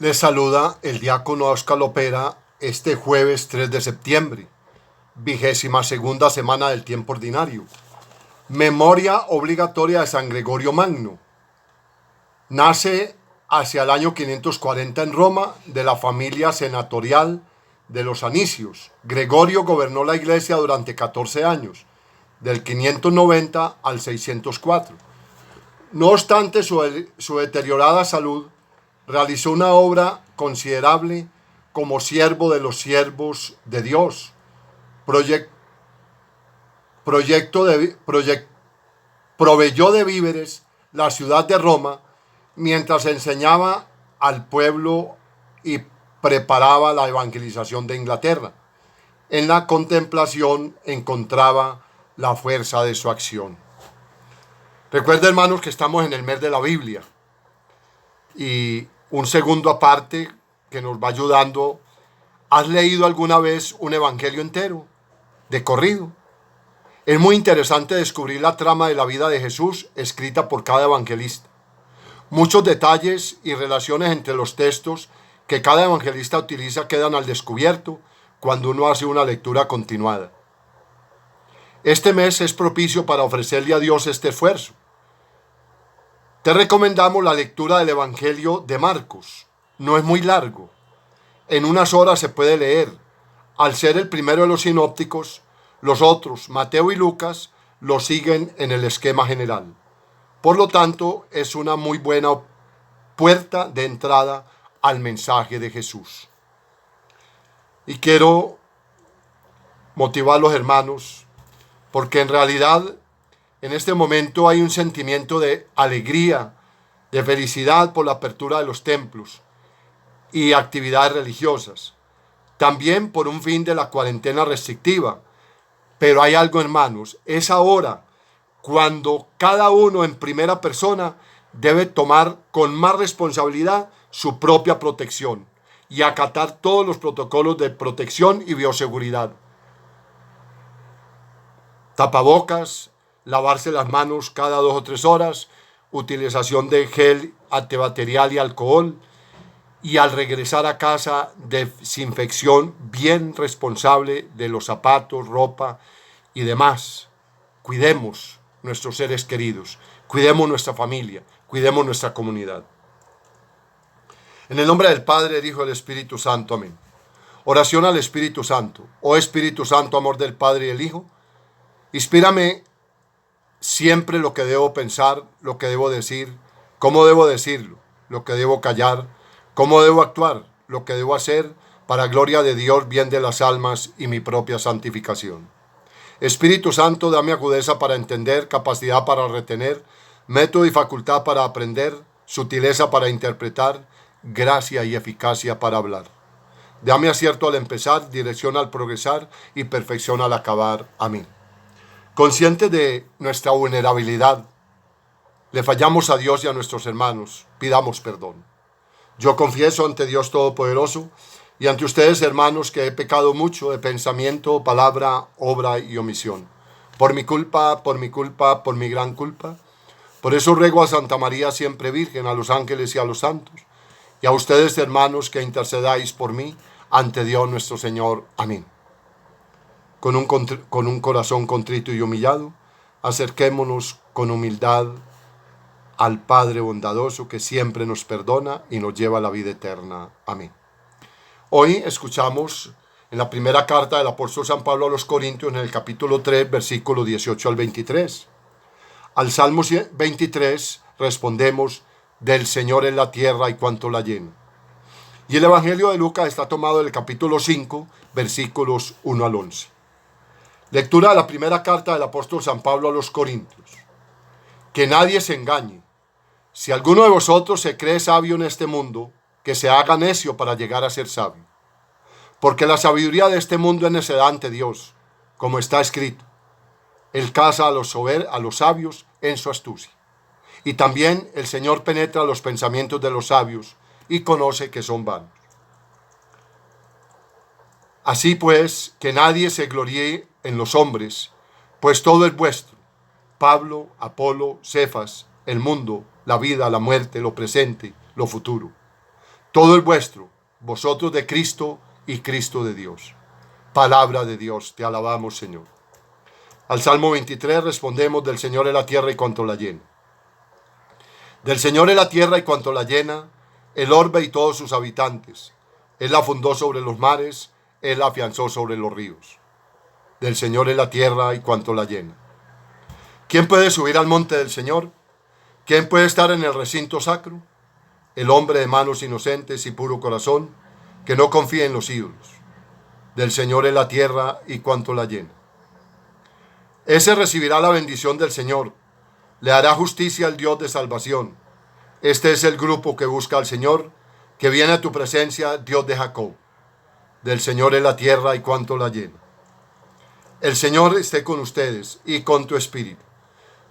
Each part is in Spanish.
Les saluda el diácono Óscar Lopera este jueves 3 de septiembre, 22ª semana del tiempo ordinario. Memoria obligatoria de San Gregorio Magno. Nace hacia el año 540 en Roma de la familia senatorial de los Anicios. Gregorio gobernó la iglesia durante 14 años, del 590 al 604. No obstante su deteriorada salud, realizó una obra considerable como siervo de los siervos de Dios. Proveyó de víveres la ciudad de Roma mientras enseñaba al pueblo y preparaba la evangelización de Inglaterra. En la contemplación encontraba la fuerza de su acción. Recuerda, hermanos, que estamos en el mes de la Biblia. Y un segundo aparte que nos va ayudando. ¿Has leído alguna vez un evangelio entero, de corrido? Es muy interesante descubrir la trama de la vida de Jesús escrita por cada evangelista. Muchos detalles y relaciones entre los textos que cada evangelista utiliza quedan al descubierto cuando uno hace una lectura continuada. Este mes es propicio para ofrecerle a Dios este esfuerzo. Te recomendamos la lectura del Evangelio de Marcos. No es muy largo. En unas horas se puede leer. Al ser el primero de los sinópticos, los otros, Mateo y Lucas, lo siguen en el esquema general. Por lo tanto, es una muy buena puerta de entrada al mensaje de Jesús. Y quiero motivar a los hermanos, porque en realidad en este momento hay un sentimiento de alegría, de felicidad por la apertura de los templos y actividades religiosas. También por un fin de la cuarentena restrictiva. Pero hay algo, hermanos, es ahora cuando cada uno en primera persona debe tomar con más responsabilidad su propia protección y acatar todos los protocolos de protección y bioseguridad. Tapabocas, lavarse las manos cada 2 o 3 horas, utilización de gel antibacterial y alcohol, y al regresar a casa, desinfección bien responsable de los zapatos, ropa y demás. Cuidemos nuestros seres queridos, cuidemos nuestra familia, cuidemos nuestra comunidad. En el nombre del Padre, del Hijo y del Espíritu Santo. Amén. Oración al Espíritu Santo. Oh Espíritu Santo, amor del Padre y del Hijo, inspírame siempre lo que debo pensar, lo que debo decir, cómo debo decirlo, lo que debo callar, cómo debo actuar, lo que debo hacer, para gloria de Dios, bien de las almas y mi propia santificación. Espíritu Santo, dame agudeza para entender, capacidad para retener, método y facultad para aprender, sutileza para interpretar, gracia y eficacia para hablar. Dame acierto al empezar, dirección al progresar y perfección al acabar. Amén. Conscientes de nuestra vulnerabilidad, le fallamos a Dios y a nuestros hermanos, pidamos perdón. Yo confieso ante Dios Todopoderoso y ante ustedes, hermanos, que he pecado mucho de pensamiento, palabra, obra y omisión. Por mi culpa, por mi gran culpa. Por eso ruego a Santa María siempre Virgen, a los ángeles y a los santos, y a ustedes, hermanos, que intercedáis por mí ante Dios nuestro Señor. Amén. Con un corazón contrito y humillado, acerquémonos con humildad al Padre bondadoso que siempre nos perdona y nos lleva a la vida eterna. Amén. Hoy escuchamos en la primera carta del apóstol San Pablo a los Corintios, en el capítulo 3, versículo 18 al 23. Al Salmo 23 respondemos: del Señor es la tierra y cuanto la llena. Y el Evangelio de Lucas está tomado del capítulo 5, versículos 1 al 11. Lectura de la primera carta del apóstol San Pablo a los Corintios. Que nadie se engañe. Si alguno de vosotros se cree sabio en este mundo, que se haga necio para llegar a ser sabio. Porque la sabiduría de este mundo es necedad ante Dios, como está escrito. Él caza a los sabios en su astucia. Y también el Señor penetra los pensamientos de los sabios y conoce que son vanos. Así pues, que nadie se gloríe en los hombres, pues todo es vuestro: Pablo, Apolo, Cefas, el mundo, la vida, la muerte, lo presente, lo futuro. Todo es vuestro, vosotros de Cristo y Cristo de Dios. Palabra de Dios, te alabamos, Señor. Al Salmo 23 respondemos: del Señor es la tierra y cuanto la llena. Del Señor es la tierra y cuanto la llena, el orbe y todos sus habitantes. Él la fundó sobre los mares, Él la afianzó sobre los ríos. Del Señor es la tierra y cuanto la llena. ¿Quién puede subir al monte del Señor? ¿Quién puede estar en el recinto sacro? El hombre de manos inocentes y puro corazón, que no confía en los ídolos. Del Señor es la tierra y cuanto la llena. Ese recibirá la bendición del Señor. Le hará justicia al Dios de salvación. Este es el grupo que busca al Señor, que viene a tu presencia, Dios de Jacob. Del Señor es la tierra y cuanto la llena. El Señor esté con ustedes y con tu espíritu.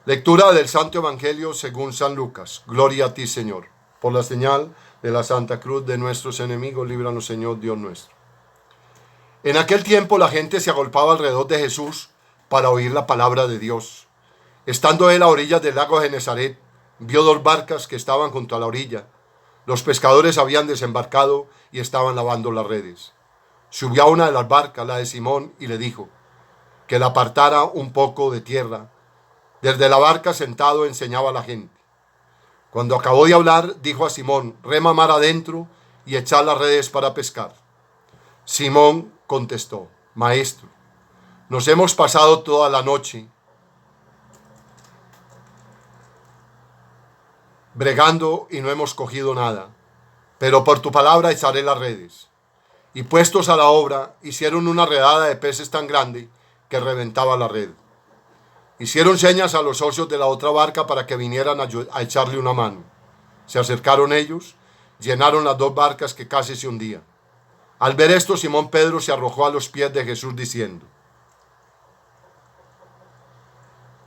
Lectura del Santo Evangelio según San Lucas. Gloria a ti, Señor. Por la señal de la Santa Cruz de nuestros enemigos, líbranos, Señor, Dios nuestro. En aquel tiempo la gente se agolpaba alrededor de Jesús para oír la palabra de Dios. Estando él a orillas del lago de Genesaret, vio 2 barcas que estaban junto a la orilla. Los pescadores habían desembarcado y estaban lavando las redes. Subió a una de las barcas, la de Simón, y le dijo que la apartara un poco de tierra. Desde la barca sentado enseñaba a la gente. Cuando acabó de hablar, dijo a Simón: rema mar adentro y echad las redes para pescar. Simón contestó: Maestro, nos hemos pasado toda la noche bregando y no hemos cogido nada, pero por tu palabra echaré las redes. Y puestos a la obra, hicieron una redada de peces tan grande que reventaba la red. Hicieron señas a los socios de la otra barca para que vinieran a echarle una mano. Se acercaron ellos, llenaron las 2 barcas que casi se hundían. Al ver esto, Simón Pedro se arrojó a los pies de Jesús diciendo: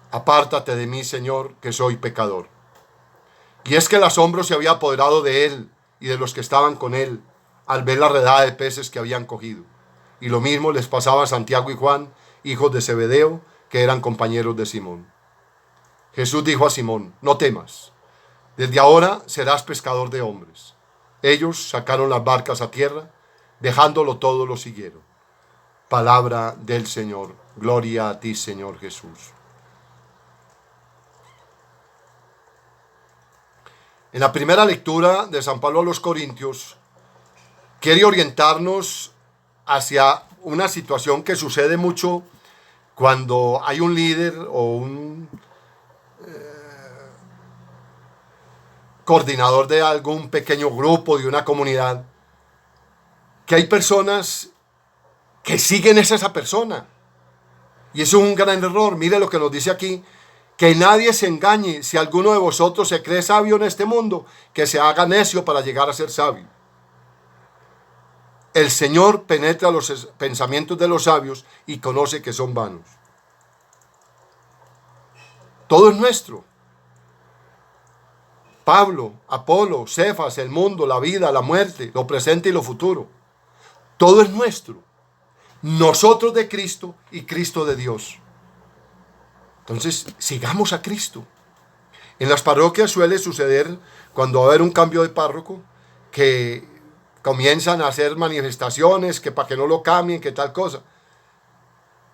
apártate de mí, Señor, que soy pecador. Y es que el asombro se había apoderado de él y de los que estaban con él al ver la redada de peces que habían cogido. Y lo mismo les pasaba a Santiago y Juan, hijos de Zebedeo, que eran compañeros de Simón. Jesús dijo a Simón: no temas, desde ahora serás pescador de hombres. Ellos sacaron las barcas a tierra, dejándolo todo lo siguieron. Palabra del Señor. Gloria a ti, Señor Jesús. En la primera lectura de San Pablo a los Corintios, quiere orientarnos hacia una situación que sucede mucho cuando hay un líder o un coordinador de algún pequeño grupo, de una comunidad, que hay personas que siguen a esa persona. Y eso es un gran error. Mire lo que nos dice aquí: que nadie se engañe. Si alguno de vosotros se cree sabio en este mundo, que se haga necio para llegar a ser sabio. El Señor penetra los pensamientos de los sabios y conoce que son vanos. Todo es nuestro. Pablo, Apolo, Cefas, el mundo, la vida, la muerte, lo presente y lo futuro. Todo es nuestro. Nosotros de Cristo y Cristo de Dios. Entonces, sigamos a Cristo. En las parroquias suele suceder, cuando va a haber un cambio de párroco, que comienzan a hacer manifestaciones, que para que no lo cambien, que tal cosa.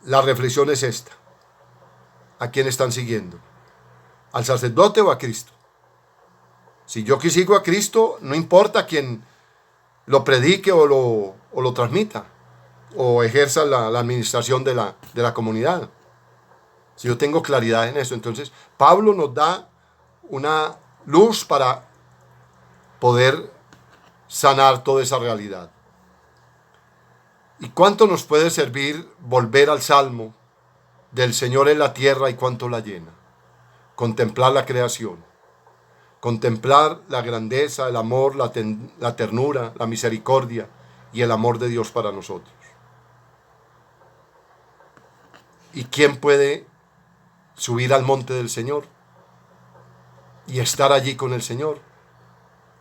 La reflexión es esta: ¿a quién están siguiendo? ¿Al sacerdote o a Cristo? Si yo que sigo a Cristo, no importa quién lo predique o lo transmita, o ejerza la administración de la comunidad. Si yo tengo claridad en eso, entonces Pablo nos da una luz para poder sanar toda esa realidad. ¿Y cuánto nos puede servir volver al Salmo del Señor en la tierra y cuánto la llena? Contemplar la creación, contemplar la grandeza, el amor, la ternura, la misericordia y el amor de Dios para nosotros. ¿Y quién puede subir al monte del Señor y estar allí con el Señor?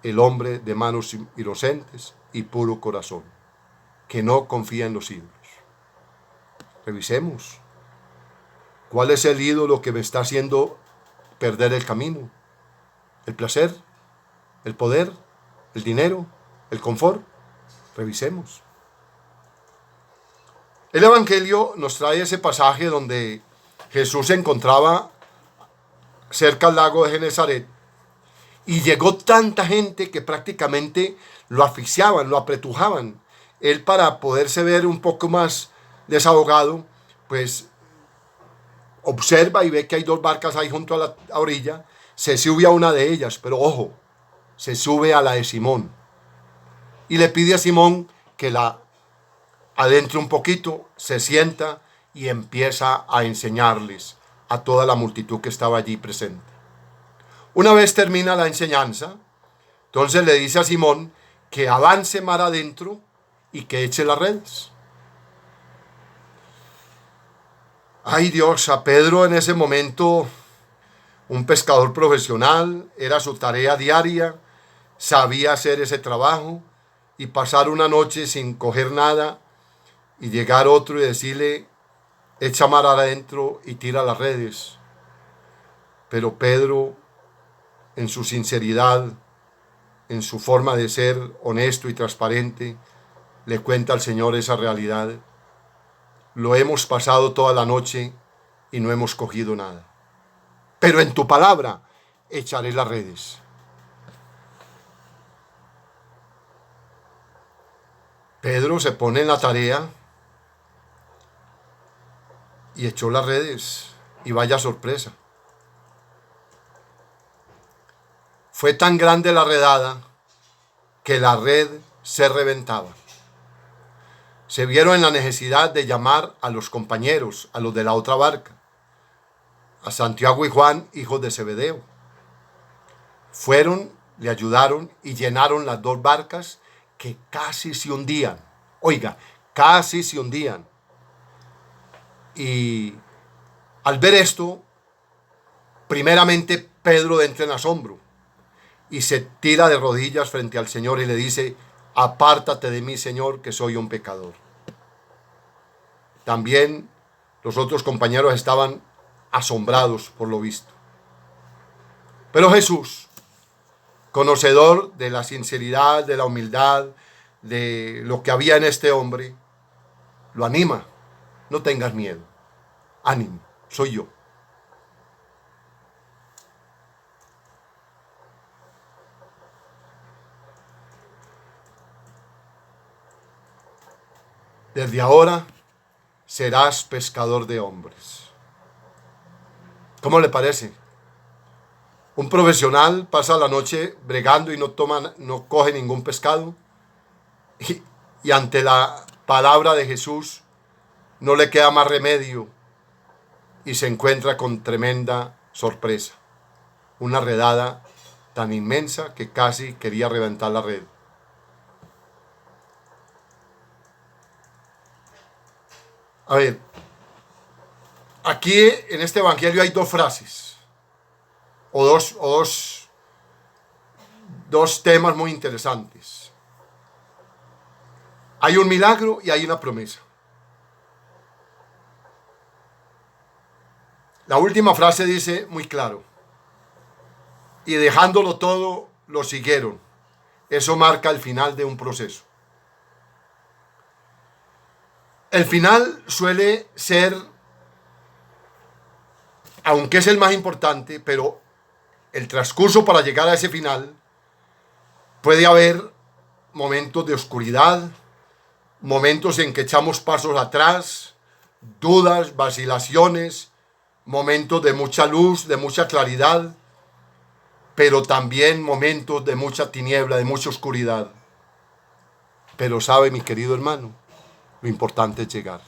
El hombre de manos inocentes y puro corazón, que no confía en los ídolos. Revisemos. ¿Cuál es el ídolo que me está haciendo perder el camino? ¿El placer? ¿El poder? ¿El dinero? el confort. Revisemos. El Evangelio nos trae ese pasaje donde Jesús se encontraba cerca al lago de Genesaret y llegó tanta gente que prácticamente lo asfixiaban, lo apretujaban. Él, para poderse ver un poco más desahogado, pues observa y ve que hay dos barcas ahí junto a la orilla. Se sube a una de ellas, pero ojo, se sube a la de Simón y le pide a Simón que la adentre un poquito, se sienta y empieza a enseñarles a toda la multitud que estaba allí presente. Una vez termina la enseñanza, entonces le dice a Simón que avance mar adentro y que eche las redes. Ay Dios, a Pedro en ese momento, un pescador profesional, era su tarea diaria, sabía hacer ese trabajo, y pasar una noche sin coger nada y llegar otro y decirle, echa mar adentro y tira las redes. Pero Pedro, en su sinceridad, en su forma de ser honesto y transparente, le cuenta al Señor esa realidad. Lo hemos pasado toda la noche y no hemos cogido nada. Pero en tu palabra echaré las redes. Pedro se pone en la tarea y echó las redes, y vaya sorpresa. Fue tan grande la redada que la red se reventaba. Se vieron en la necesidad de llamar a los compañeros, a los de la otra barca, a Santiago y Juan, hijos de Zebedeo. Fueron, le ayudaron y llenaron las dos barcas que casi se hundían. Oiga, casi se hundían. Y al ver esto, primeramente Pedro entra en asombro y se tira de rodillas frente al Señor y le dice, apártate de mí, Señor, que soy un pecador. También los otros compañeros estaban asombrados por lo visto. Pero Jesús, conocedor de la sinceridad, de la humildad, de lo que había en este hombre, lo anima. No tengas miedo. Ánimo, soy yo. Desde ahora serás pescador de hombres. ¿Cómo le parece? Un profesional pasa la noche bregando y no coge ningún pescado. Y ante la palabra de Jesús no le queda más remedio y se encuentra con tremenda sorpresa. Una redada tan inmensa que casi quería reventar la red. A ver, aquí en este evangelio hay dos frases o dos temas muy interesantes. Hay un milagro y hay una promesa. La última frase dice muy claro, y dejándolo todo, lo siguieron. Eso marca el final de un proceso. El final suele ser, aunque es el más importante, pero el transcurso para llegar a ese final puede haber momentos de oscuridad, momentos en que echamos pasos atrás, dudas, vacilaciones, momentos de mucha luz, de mucha claridad, pero también momentos de mucha tiniebla, de mucha oscuridad. Pero sabe, mi querido hermano, lo importante es llegar.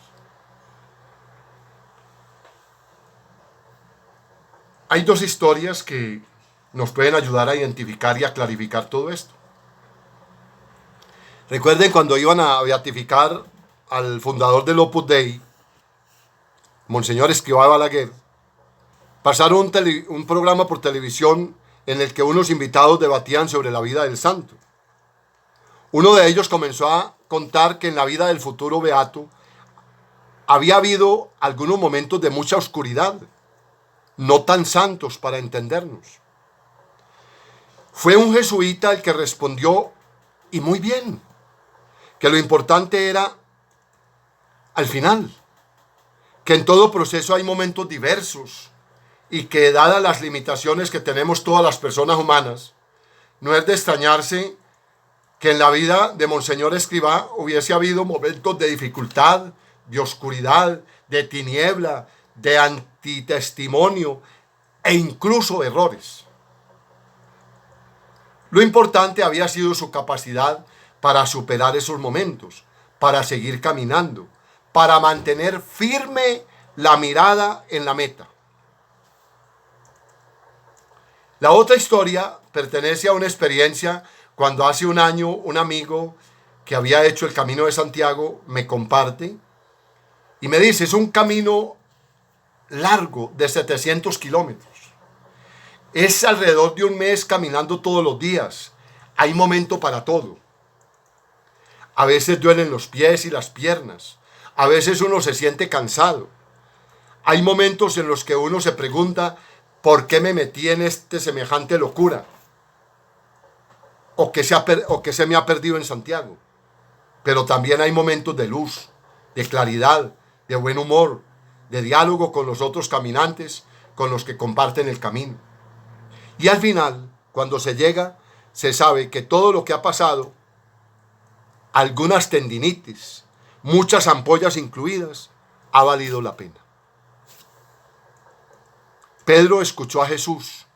Hay dos historias que nos pueden ayudar a identificar y a clarificar todo esto. Recuerden cuando iban a beatificar al fundador del Opus Dei, Monseñor Escrivá de Balaguer, pasaron un programa por televisión en el que unos invitados debatían sobre la vida del santo. Uno de ellos comenzó a contar que en la vida del futuro beato había habido algunos momentos de mucha oscuridad, no tan santos para entendernos. Fue un jesuita el que respondió Y muy bien, que lo importante era al final, que en todo proceso hay momentos diversos y que dadas las limitaciones que tenemos todas las personas humanas, no es de extrañarse que en la vida de Monseñor Escrivá hubiese habido momentos de dificultad, de oscuridad, de tiniebla, de antitestimonio e incluso errores. Lo importante había sido su capacidad para superar esos momentos, para seguir caminando, para mantener firme la mirada en la meta. La otra historia pertenece a una experiencia cuando hace un año un amigo que había hecho el Camino de Santiago me comparte y me dice, es un camino largo de 700 kilómetros. Es alrededor de un mes caminando todos los días. Hay momento para todo. A veces duelen los pies y las piernas. A veces uno se siente cansado. Hay momentos en los que uno se pregunta, ¿por qué me metí en semejante locura? O que se me ha perdido en Santiago. Pero también hay momentos de luz, de claridad, de buen humor, de diálogo con los otros caminantes, con los que comparten el camino. Y al final, cuando se llega, se sabe que todo lo que ha pasado, algunas tendinitis, muchas ampollas incluidas, ha valido la pena. Pedro escuchó a Jesús,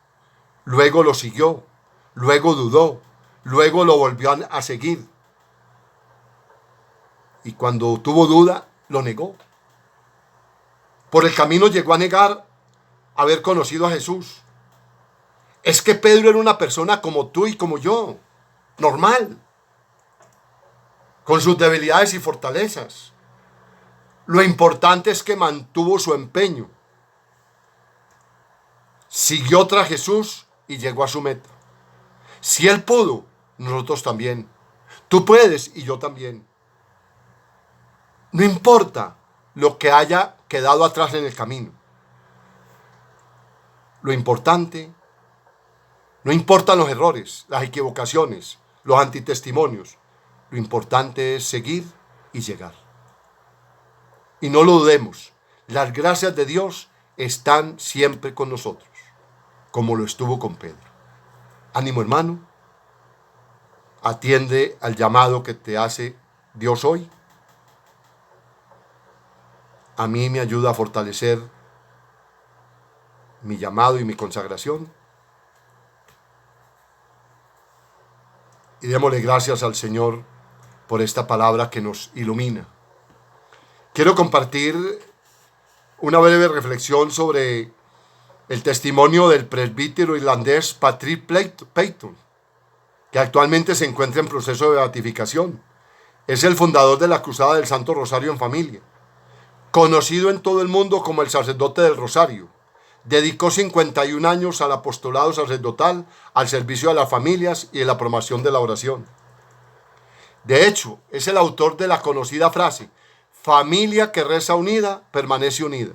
luego lo siguió, luego dudó, luego lo volvió a seguir. Y cuando tuvo duda, lo negó. Por el camino llegó a negar haber conocido a Jesús. Es que Pedro era una persona como tú y como yo, normal, con sus debilidades y fortalezas. Lo importante es que mantuvo su empeño, siguió tras Jesús y llegó a su meta. Si él pudo, nosotros también. Tú puedes y yo también. No importa lo que haya quedado atrás en el camino. Lo importante, no importan los errores, las equivocaciones, los antitestimonios. Lo importante es seguir y llegar. Y no lo dudemos, las gracias de Dios están siempre con nosotros, como lo estuvo con Pedro. Ánimo, hermano, atiende al llamado que te hace Dios hoy. A mí me ayuda a fortalecer mi llamado y mi consagración. Y démosle gracias al Señor por esta palabra que nos ilumina. Quiero compartir una breve reflexión sobre el testimonio del presbítero irlandés Patrick Peyton, que actualmente se encuentra en proceso de beatificación. Es el fundador de la Cruzada del Santo Rosario en Familia, conocido en todo el mundo como el sacerdote del Rosario. Dedicó 51 años al apostolado sacerdotal, al servicio de las familias y de la promoción de la oración. De hecho, es el autor de la conocida frase, familia que reza unida, permanece unida.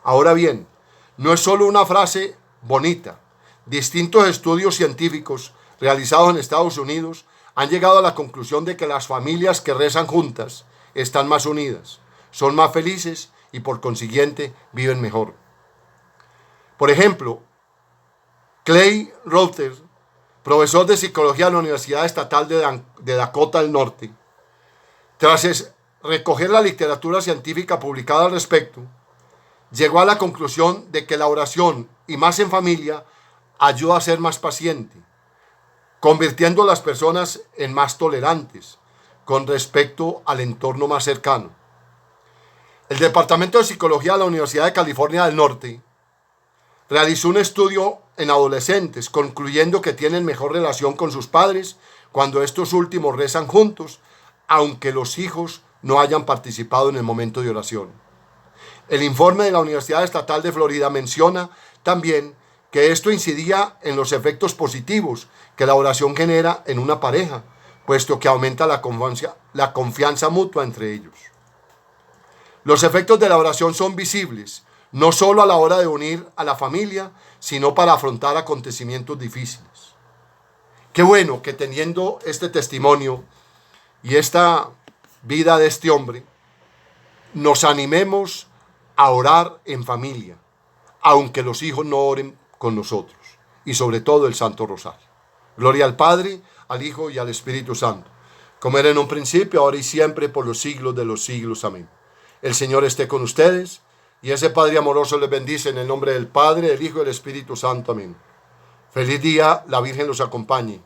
Ahora bien, no es solo una frase bonita. Distintos estudios científicos realizados en Estados Unidos han llegado a la conclusión de que las familias que rezan juntas están más unidas, son más felices y por consiguiente viven mejor. Por ejemplo, Clay Rother, profesor de psicología de la Universidad Estatal de Dakota del Norte, tras recoger la literatura científica publicada al respecto, llegó a la conclusión de que la oración, y más en familia, ayuda a ser más paciente, convirtiendo a las personas en más tolerantes con respecto al entorno más cercano. El Departamento de Psicología de la Universidad de California del Norte realizó un estudio en adolescentes, concluyendo que tienen mejor relación con sus padres cuando estos últimos rezan juntos, aunque los hijos no hayan participado en el momento de oración. El informe de la Universidad Estatal de Florida menciona también que esto incidía en los efectos positivos que la oración genera en una pareja, puesto que aumenta la confianza mutua entre ellos. Los efectos de la oración son visibles, no solo a la hora de unir a la familia, sino para afrontar acontecimientos difíciles. Qué bueno que teniendo este testimonio y esta vida de este hombre, nos animemos a orar en familia, aunque los hijos no oren con nosotros, y sobre todo el Santo Rosario. Gloria al Padre, al Hijo y al Espíritu Santo, como era en un principio, ahora y siempre, por los siglos de los siglos. Amén. El Señor esté con ustedes, y ese Padre amoroso les bendice en el nombre del Padre, del Hijo y del Espíritu Santo. Amén. Feliz día, la Virgen los acompañe.